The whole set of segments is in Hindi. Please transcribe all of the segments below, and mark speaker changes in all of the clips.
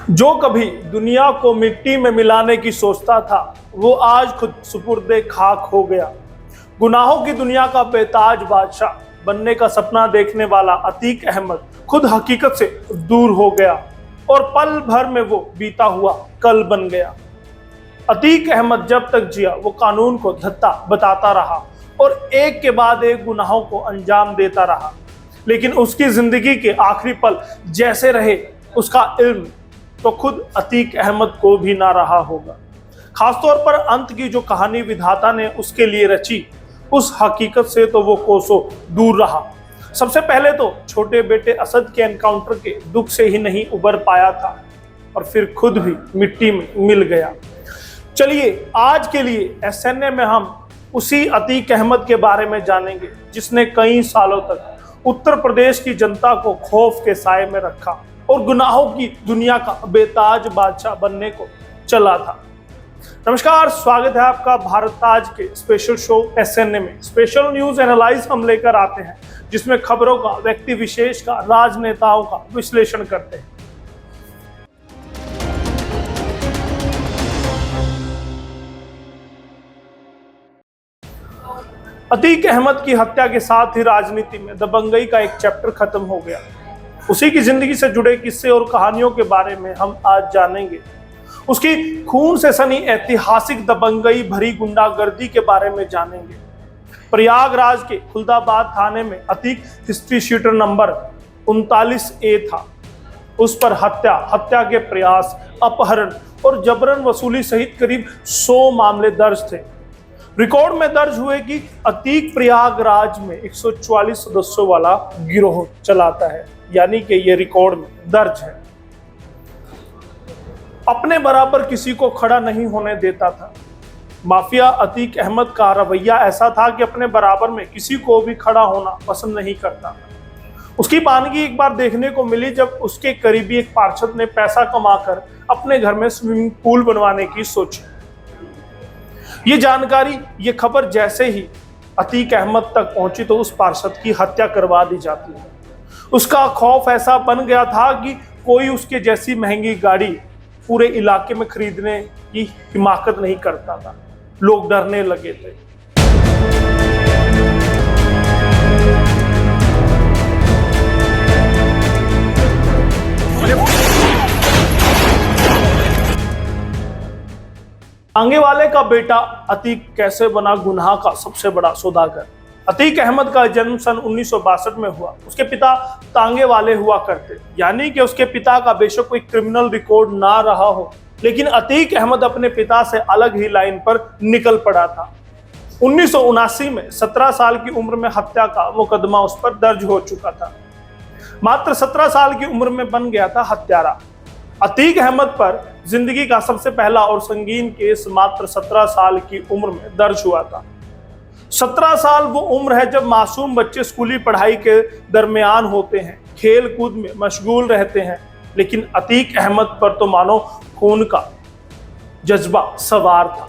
Speaker 1: जो कभी दुनिया को मिट्टी में मिलाने की सोचता था, वो आज खुद सुपुर्दे खाक हो गया। गुनाहों की दुनिया का बेताज बादशाह बनने का सपना देखने वाला अतीक अहमद खुद हकीकत से दूर हो गया और पल भर में वो बीता हुआ कल बन गया। अतीक अहमद जब तक जिया वो कानून को धत्ता बताता रहा और एक के बाद एक गुनाहों को अंजाम देता रहा, लेकिन उसकी जिंदगी के आखिरी पल जैसे रहे उसका इल्म तो खुद अतीक अहमद को भी ना रहा होगा। खासतौर पर अंत की जो कहानी विधाता ने उसके लिए रची, उस हकीकत से तो वो कोसों दूर रहा। सबसे पहले तो छोटे बेटे असद के एनकाउंटर के दुख से ही नहीं उबर पाया था और फिर खुद भी मिट्टी में मिल गया। चलिए आज के लिए एसएनए में हम उसी अतीक अहमद के बारे में जानेंगे जिसने कई सालों तक उत्तर प्रदेश की जनता को खौफ के साए में रखा और गुनाहों की दुनिया का बेताज बादशाह बनने को चला था। नमस्कार, स्वागत है आपका भारत ताज के स्पेशल शो एसएनए में। स्पेशल न्यूज एनालाइज हम लेकर आते हैं जिसमें खबरों का, व्यक्ति विशेष का, राजनेताओं का विश्लेषण करते हैं। अतीक अहमद की हत्या के साथ ही राजनीति में दबंगई का एक चैप्टर खत्म हो गया। उसी की जिंदगी से जुड़े किस्से और कहानियों के बारे में हम आज जानेंगे। उसकी खून से सनी ऐतिहासिक दबंगई भरी गुंडागर्दी के बारे में जानेंगे। प्रयागराज के खुलदाबाद थाने में Atiq history sheeter number 39A था। उस पर हत्या के प्रयास, अपहरण और जबरन वसूली सहित करीब 100 मामले दर्ज थे। रिकॉर्ड में दर्ज हुए कि अतीक प्रयागराज में 144 सदस्यों वाला गिरोह चलाता है, यानी कि ये रिकॉर्ड में दर्ज है। अपने बराबर किसी को खड़ा नहीं होने देता था। माफिया अतीक अहमद का रवैया ऐसा था कि अपने बराबर में किसी को भी खड़ा होना पसंद नहीं करता। उसकी बानगी एक बार देखने को मिली जब उसके करीबी एक पार्षद ने पैसा कमाकर अपने घर में स्विमिंग पूल बनवाने की सोची। ये जानकारी, ये खबर जैसे ही अतीक अहमद तक पहुंची तो उस पार्षद की हत्या करवा दी जाती है। उसका खौफ ऐसा बन गया था कि कोई उसके जैसी महंगी गाड़ी पूरे इलाके में खरीदने की हिमाकत नहीं करता था। लोग डरने लगे थे। तांगे वाले का बेटा अतीक कैसे बना गुनाह का सबसे बड़ा सौदागर। अतीक अहमद का जन्म सन 1962 में हुआ। उसके पिता तांगे वाले हुआ करते, यानी कि उसके पिता का बेशक कोई क्रिमिनल रिकॉर्ड ना रहा हो, लेकिन अतीक अहमद अपने पिता से अलग ही लाइन पर निकल पड़ा था। 1979 में 17 साल की उम्र में हत्या का मुकदमा उस पर दर्ज हो चुका था। मात्र 17 साल की उम्र में बन गया था हत्यारा। अतीक अहमद पर जिंदगी का सबसे पहला और संगीन केस मात्र 17 साल की उम्र में दर्ज हुआ था। 17 साल वो उम्र है जब मासूम बच्चे स्कूली पढ़ाई के दरमियान होते हैं, खेल कूद में मशगूल रहते हैं, लेकिन अतीक अहमद पर तो मानो खून का जज्बा सवार था।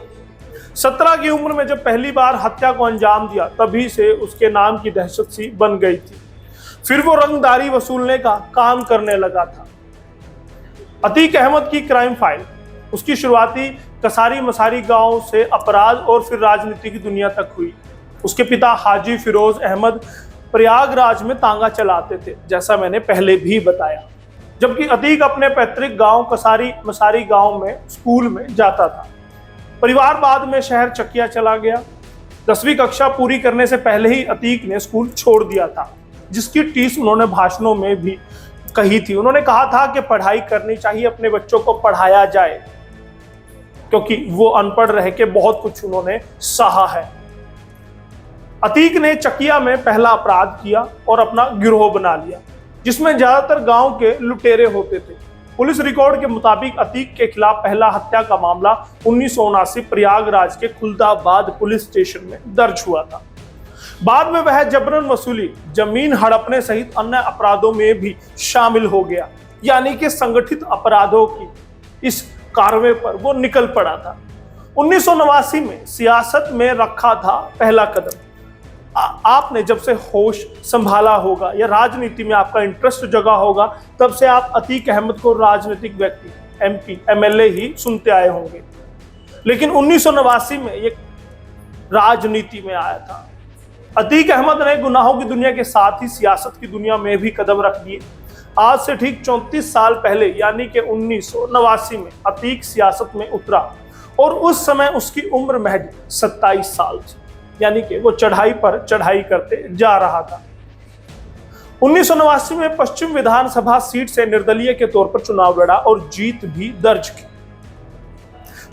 Speaker 1: 17 की उम्र में जब पहली बार हत्या को अंजाम दिया, तभी से उसके नाम की दहशत सी बन गई थी। फिर वो रंगदारी वसूलने का काम करने लगा था। अतीक अहमद की क्राइम फाइल, उसकी शुरुआती कसारी मसारी गांव से अपराध और फिर राजनीति की दुनिया तक हुई। उसके पिता हाजी फिरोज अहमद प्रयागराज में तांगा चलाते थे, जैसा मैंने पहले भी बताया, जबकि अतीक अपने पैतृक गांव कसारी मसारी गांव में स्कूल में जाता था। परिवार बाद में शहर चकिया चला गया। 10वीं कक्षा पूरी करने से पहले ही अतीक ने स्कूल छोड़ दिया था, जिसकी टीस उन्होंने भाषणों में भी कही थी। उन्होंने कहा था कि पढ़ाई करनी चाहिए, अपने बच्चों को पढ़ाया जाए, क्योंकि वो अनपढ़ रह के बहुत कुछ उन्होंने सहा है। अतीक ने चकिया में पहला अपराध किया और अपना गिरोह बना लिया, जिसमें ज्यादातर गांव के लुटेरे होते थे। पुलिस रिकॉर्ड के मुताबिक अतीक के खिलाफ पहला हत्या का मामला 1979 प्रयागराज के खुलदाबाद पुलिस स्टेशन में दर्ज हुआ था। बाद में वह जबरन वसूली, जमीन हड़पने सहित अन्य अपराधों में भी शामिल हो गया, यानी कि संगठित अपराधों की इस कारवे पर वो निकल पड़ा था। 1989 में सियासत में रखा था पहला कदम। आपने जब से होश संभाला होगा या राजनीति में आपका इंटरेस्ट जगा होगा, तब से आप अतीक अहमद को राजनीतिक व्यक्ति MP, MLA ही सुनते आए होंगे, लेकिन 1989 में ये राजनीति में आया था। अतीक अहमद ने गुनाहों की दुनिया के साथ ही सियासत की दुनिया में भी कदम रख दिए। आज से ठीक 34 साल पहले यानी कि 1989 में अतीक सियासत में उतरा और उस समय उसकी उम्र महज 27 साल थी, यानी कि वो चढ़ाई पर चढ़ाई करते जा रहा था। 1989 में पश्चिम विधानसभा सीट से निर्दलीय के तौर पर चुनाव लड़ा और जीत भी दर्ज की।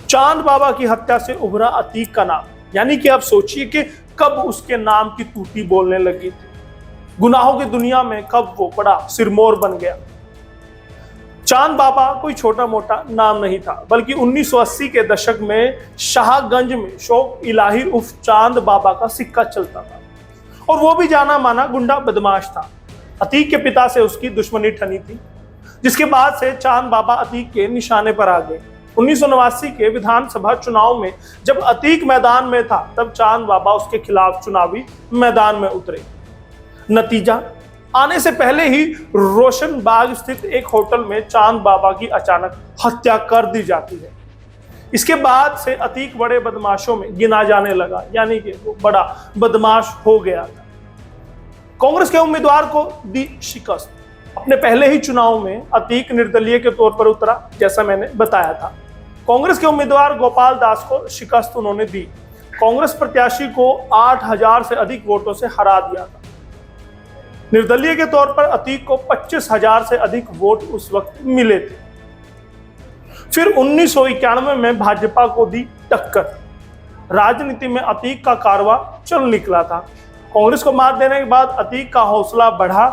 Speaker 1: चांद बाबा की हत्या से उभरा अतीक का नाम, यानी कि आप सोचिए कि कब उसके नाम की तूती बोलने लगी थी, गुनाहों की दुनिया में कब वो बड़ा सिरमौर बन गया। चांद बाबा कोई छोटा मोटा नाम नहीं था, बल्कि 1980 के दशक में शाहगंज में शौक इलाही उर्फ चांद बाबा का सिक्का चलता था और वो भी जाना माना गुंडा बदमाश था। अतीक के पिता से उसकी दुश्मनी ठनी थी, जिसके बाद से चांद बाबा अतीक के निशाने पर आ गए। 1989 के विधानसभा चुनाव में जब अतीक मैदान में था, तब चांद बाबा उसके खिलाफ चुनावी मैदान में उतरे। नतीजा, आने से पहले ही रोशनबाग स्थित एक होटल में चांद बाबा की अचानक हत्या कर दी जाती है। इसके बाद से अतीक बड़े बदमाशों में गिना जाने लगा, यानी कि वो बड़ा बदमाश हो गया था। कांग्रेस के उम्मीदवार को दी शिकस्त। अपने पहले ही चुनाव में अतीक निर्दलीय के तौर पर उतरा, जैसा मैंने बताया था। कांग्रेस के उम्मीदवार गोपाल दास को शिकस्त उन्होंने दी। कांग्रेस प्रत्याशी को 8000 से अधिक वोटों से हरा दिया था। निर्दलीय के तौर पर अतीक को 25,000 से अधिक वोट उस वक्त मिले थे। फिर 1991 में भाजपा को दी टक्कर। राजनीति में अतीक का कारवां चल निकला था। कांग्रेस को मात देने के बाद अतीक का हौसला बढ़ा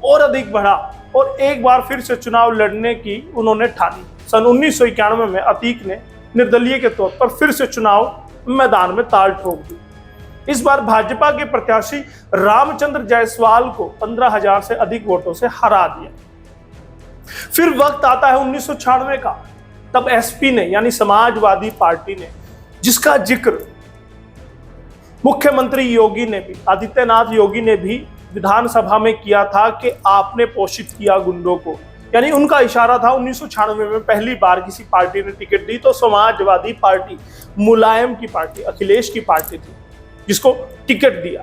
Speaker 1: और अधिक बढ़ा और एक बार फिर से चुनाव लड़ने की उन्होंने ठानी। सन 1991 में अतीक ने निर्दलीय के तौर पर फिर से चुनाव मैदान में ताल ठोक दी। इस बार भाजपा के प्रत्याशी रामचंद्र जायसवाल को 15,000 से अधिक वोटों से हरा दिया। फिर वक्त आता है 1996 का। तब एसपी ने, यानी समाजवादी पार्टी ने, जिसका जिक्र मुख्यमंत्री योगी ने भी, आदित्यनाथ योगी ने भी विधानसभा में किया था कि आपने पोषित किया गुंडों को, यानी उनका इशारा था। 1996 में पहली बार किसी पार्टी ने टिकट दी तो समाजवादी पार्टी, मुलायम की पार्टी, अखिलेश की पार्टी थी जिसको टिकट दिया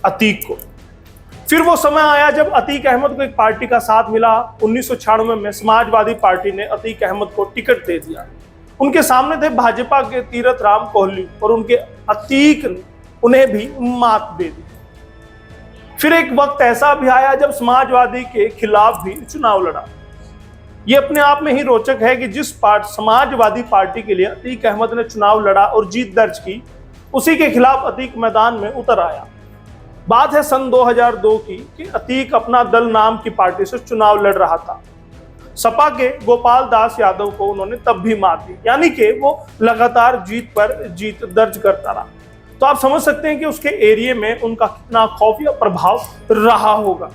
Speaker 1: अतीक को। फिर वो समय आया जब अतीक अहमद को एक पार्टी का साथ मिला। 1996 में समाजवादी पार्टी ने अतीक अहमद को टिकट दे दिया। उनके सामने थे भाजपा के तीरथ राम कोहली और उनके अतीक ने उन्हें भी मात दे दी। फिर एक वक्त ऐसा भी आया जब समाजवादी के खिलाफ भी चुनाव लड़ा। ये अपने आप में ही रोचक है कि जिस समाजवादी पार्टी के लिए अतीक अहमद ने चुनाव लड़ा और जीत दर्ज की, उसी के खिलाफ अतीक मैदान में उतर आया। बात है सन 2002 की कि अतीक अपना दल नाम की पार्टी से चुनाव लड़ रहा था। सपा के गोपाल दास यादव को उन्होंने तब भी मात दी, यानी कि वो लगातार जीत पर जीत दर्ज करता रहा। तो आप समझ सकते हैं कि उसके एरिया में उनका कितना खौफ या प्रभाव रहा होगा।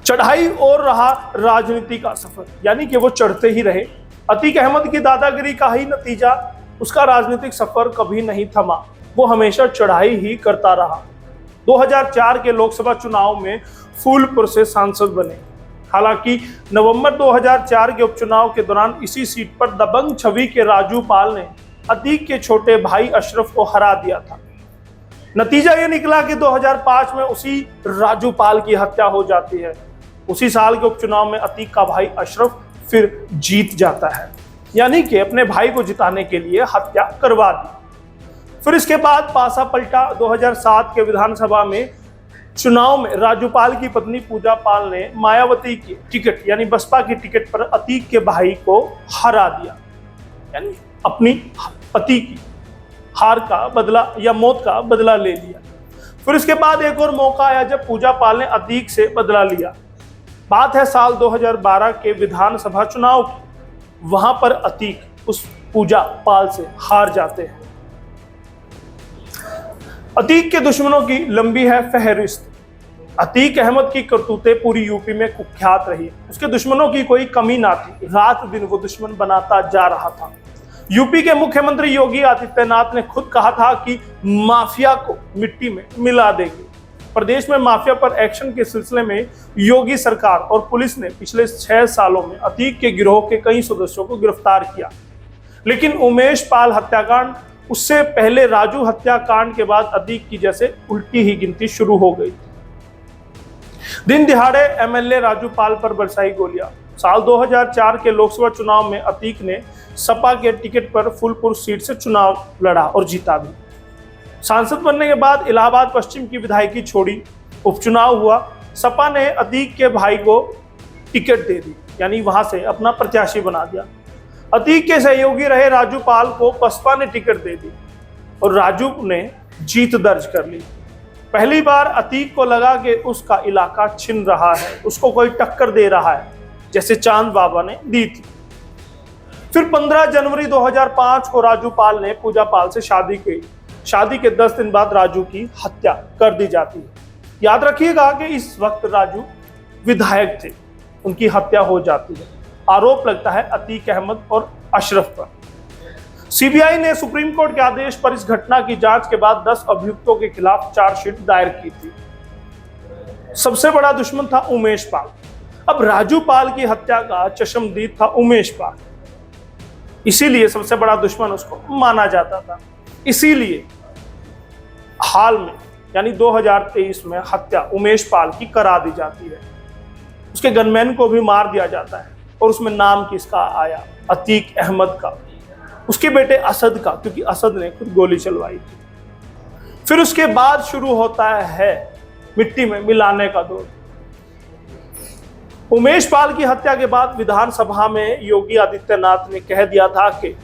Speaker 1: चढ़ाई और रहा राजनीति का सफर, यानी कि वो चढ़ते ही रहे। अतीक अहमद की दादागिरी का ही नतीजा, उसका राजनीतिक सफर कभी नहीं थमा, वो हमेशा चढ़ाई ही करता रहा। 2004 के लोकसभा चुनाव में फूलपुर से सांसद बने। हालांकि नवंबर 2004 के उपचुनाव के दौरान इसी सीट पर दबंग छवि के राजू पाल ने अतीक के छोटे भाई अशरफ को हरा दिया था। नतीजा ये निकला कि 2005 में उसी राजू पाल की हत्या हो जाती है। उसी साल के उपचुनाव में अतीक का भाई अशरफ फिर जीत जाता है, यानी कि अपने भाई को जिताने के लिए हत्या करवा दी। फिर इसके बाद पासा पलटा। 2007 के विधानसभा में चुनाव में राजूपाल की पत्नी पूजा पाल ने मायावती की टिकट, यानी बसपा की टिकट पर अतीक के भाई को हरा दिया, यानी अपनी पति की हार का बदला या मौत का बदला ले लिया। फिर इसके बाद एक और मौका आया जब पूजा पाल ने अतीक से बदला लिया। बात है साल 2012 के विधानसभा चुनाव की। वहां पर अतीक उस पूजा पाल से हार जाते हैं। अतीक के दुश्मनों की लंबी है फहरिस्त। अतीक अहमद की करतूतें पूरी यूपी में कुख्यात रही। उसके दुश्मनों की कोई कमी ना थी, रात दिन वो दुश्मन बनाता जा रहा था। यूपी के मुख्यमंत्री योगी आदित्यनाथ ने खुद कहा था कि माफिया को मिट्टी में मिला देंगे। प्रदेश में माफिया पर एक्शन के सिलसिले में योगी सरकार और पुलिस ने पिछले 6 सालों में अतीक के गिरोह के कई सदस्यों को गिरफ्तार किया। लेकिन उमेश पाल हत्याकांड, उससे पहले राजू हत्याकांड के बाद अतीक की जैसे उल्टी ही गिनती शुरू हो गई। दिन दिहाड़े एमएलए राजू पाल पर बरसाई गोलियां। साल 2004 के लोकसभा चुनाव में अतीक ने सपा के टिकट पर फूलपुर सीट से चुनाव लड़ा और जीता भी। सांसद बनने के बाद इलाहाबाद पश्चिम की विधायकी छोड़ी, उपचुनाव हुआ। सपा ने अतीक के भाई को टिकट दे दी, यानी वहां से अपना प्रत्याशी बना दिया। अतीक के सहयोगी रहे राजू पाल को बसपा ने टिकट दे दी और राजू ने जीत दर्ज कर ली। पहली बार अतीक को लगा कि उसका इलाका छिन रहा है, उसको कोई टक्कर दे रहा है, जैसे चांद बाबा ने दी थी। फिर 15 जनवरी 2005 को राजू पाल ने पूजा पाल से शादी की। शादी के 10 दिन बाद राजू की हत्या कर दी जाती है। याद रखिएगा कि इस वक्त राजू विधायक थे, उनकी हत्या हो जाती है। आरोप लगता है अतीक अहमद और अशरफ पर। सीबीआई ने सुप्रीम कोर्ट के आदेश पर इस घटना की जांच के बाद 10 अभियुक्तों के खिलाफ चार्जशीट दायर की थी। सबसे बड़ा दुश्मन था उमेश पाल। अब राजू पाल की हत्या का चश्मदीद था उमेश पाल, इसीलिए सबसे बड़ा दुश्मन उसको माना जाता था। इसीलिए हाल में यानी 2023 में हत्या उमेश पाल की करा दी जाती है। उसके गनमैन को भी मार दिया जाता है और उसमें नाम किसका आया? अतीक अहमद का, उसके बेटे असद का, क्योंकि असद ने खुद गोली चलवाई थी। फिर उसके बाद शुरू होता है मिट्टी में मिलाने का दौर। उमेश पाल की हत्या के बाद विधानसभा में योगी आदित्यनाथ ने कह दिया था कि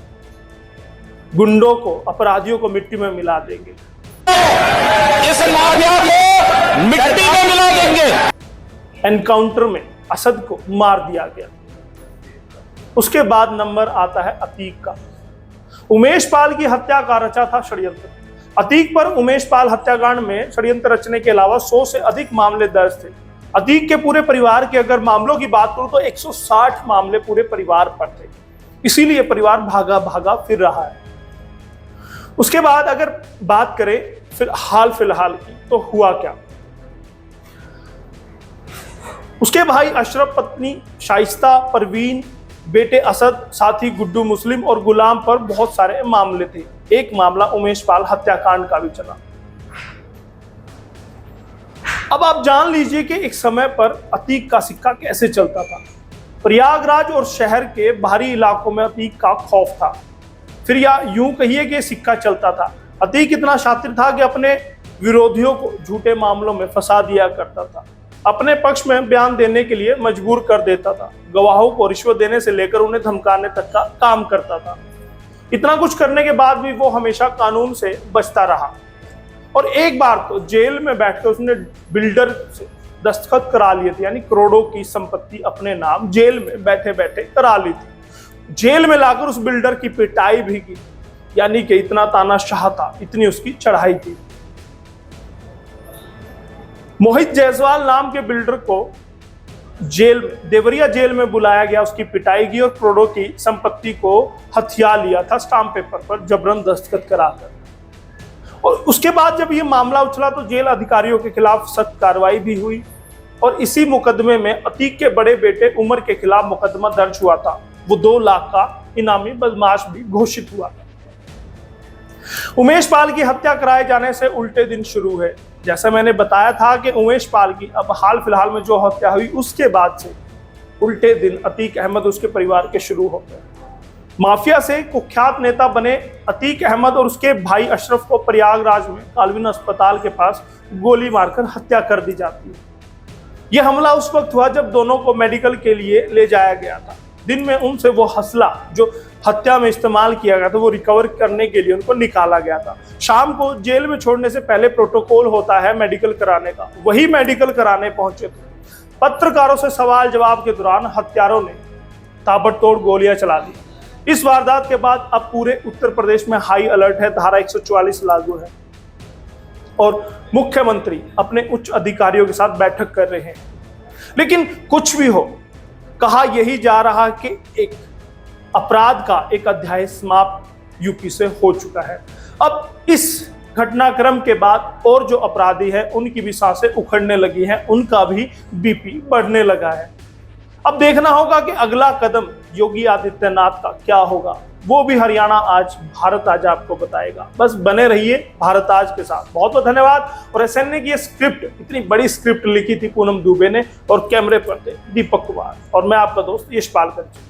Speaker 1: गुंडों को, अपराधियों को मिट्टी में मिला देंगे,
Speaker 2: इस माफिया को मिट्टी में मिला देंगे।
Speaker 1: एनकाउंटर में असद को मार दिया गया। उसके बाद नंबर आता है अतीक का। उमेश पाल की हत्या का रचा था षड्यंत्र। अतीक पर उमेश पाल हत्याकांड में षड्यंत्र रचने के अलावा 100 से अधिक मामले दर्ज थे। अतीक के पूरे परिवार के अगर मामलों की बात करूं तो 160 मामले पूरे परिवार पर थे। इसीलिए परिवार भागा भागा फिर रहा है। उसके बाद अगर बात करें फिर हाल फिलहाल की, तो हुआ क्या? उसके भाई अशरफ, पत्नी शाइस्ता परवीन, बेटे असद, साथी गुड्डू मुस्लिम और गुलाम पर बहुत सारे मामले थे। एक मामला उमेश पाल हत्याकांड का भी चला। अब आप जान लीजिए कि एक समय पर अतीक का सिक्का कैसे चलता था। प्रयागराज और शहर के बाहरी इलाकों में अतीक का खौफ था। फिर या यूं कहिए कि सिक्का चलता था। अतीक इतना शातिर था कि अपने विरोधियों को झूठे मामलों में फंसा दिया करता था, अपने पक्ष में बयान देने के लिए मजबूर कर देता था, गवाहों को रिश्वत देने से लेकर उन्हें धमकाने तक का काम करता था। इतना कुछ करने के बाद भी वो हमेशा कानून से बचता रहा और एक बार तो जेल में बैठकर उसने बिल्डर से दस्तखत करा लिए थे, यानी करोड़ों की संपत्ति अपने नाम जेल में बैठे बैठे करा ली थी। जेल में लाकर उस बिल्डर की पिटाई भी की, यानी कि इतना तानाशाह था, इतनी उसकी चढ़ाई थी। मोहित जायसवाल नाम के बिल्डर को देवरिया जेल में बुलाया गया, उसकी पिटाई की और करोड़ों की संपत्ति को हथिया लिया था स्टाम्प पेपर पर जबरन दस्तखत कराकर। और उसके बाद जब ये मामला उछला तो जेल अधिकारियों के खिलाफ सख्त कार्रवाई भी हुई और इसी मुकदमे में अतीक के बड़े बेटे उमर के खिलाफ मुकदमा दर्ज हुआ था। वो 2 लाख का इनामी बदमाश भी घोषित हुआ था। उमेश पाल की हत्या कराए जाने से उल्टे दिन शुरू है। जैसा मैंने बताया था कि उमेश पाल की अब हाल फिलहाल में जो हत्या हुई उसके बाद से उल्टे दिन अतीक अहमद उसके परिवार के शुरू हो गए। माफिया से कुख्यात नेता बने अतीक अहमद और उसके भाई अशरफ को प्रयागराज में कालविन अस्पताल के पास गोली मारकर हत्या कर दी जाती है। यह हमला उस वक्त हुआ जब दोनों को मेडिकल के लिए ले जाया गया था। दिन में उनसे वो हंसला जो हत्या में इस्तेमाल किया गया था वो रिकवर करने के लिए उनको निकाला गया था। शाम को जेल में छोड़ने से पहले प्रोटोकॉल होता है मेडिकल कराने का, वही मेडिकल कराने पहुंचे थे। पत्रकारों से सवाल जवाब के दौरान हत्यारों ने ताबड़तोड़ गोलियां चला दी। इस वारदात के बाद अब पूरे उत्तर प्रदेश में हाई अलर्ट है, धारा 144 लागू है और मुख्यमंत्री अपने उच्च अधिकारियों के साथ बैठक कर रहे हैं। लेकिन कुछ भी हो, कहा यही जा रहा कि एक अपराध का एक अध्याय समाप्त यूपी से हो चुका है। अब इस घटनाक्रम के बाद और जो अपराधी है उनकी भी सांसें उखड़ने लगी हैं, उनका भी बीपी बढ़ने लगा है। अब देखना होगा कि अगला कदम योगी आदित्यनाथ का क्या होगा, वो भी हरियाणा आज भारत आज आपको बताएगा। बस बने रहिए भारत आज के साथ। बहुत बहुत धन्यवाद। और एसएनए की ये स्क्रिप्ट, इतनी बड़ी स्क्रिप्ट लिखी थी पूनम दुबे ने और कैमरे पर थे दीपक कुमार और मैं आपका दोस्त यशपाल कंचन।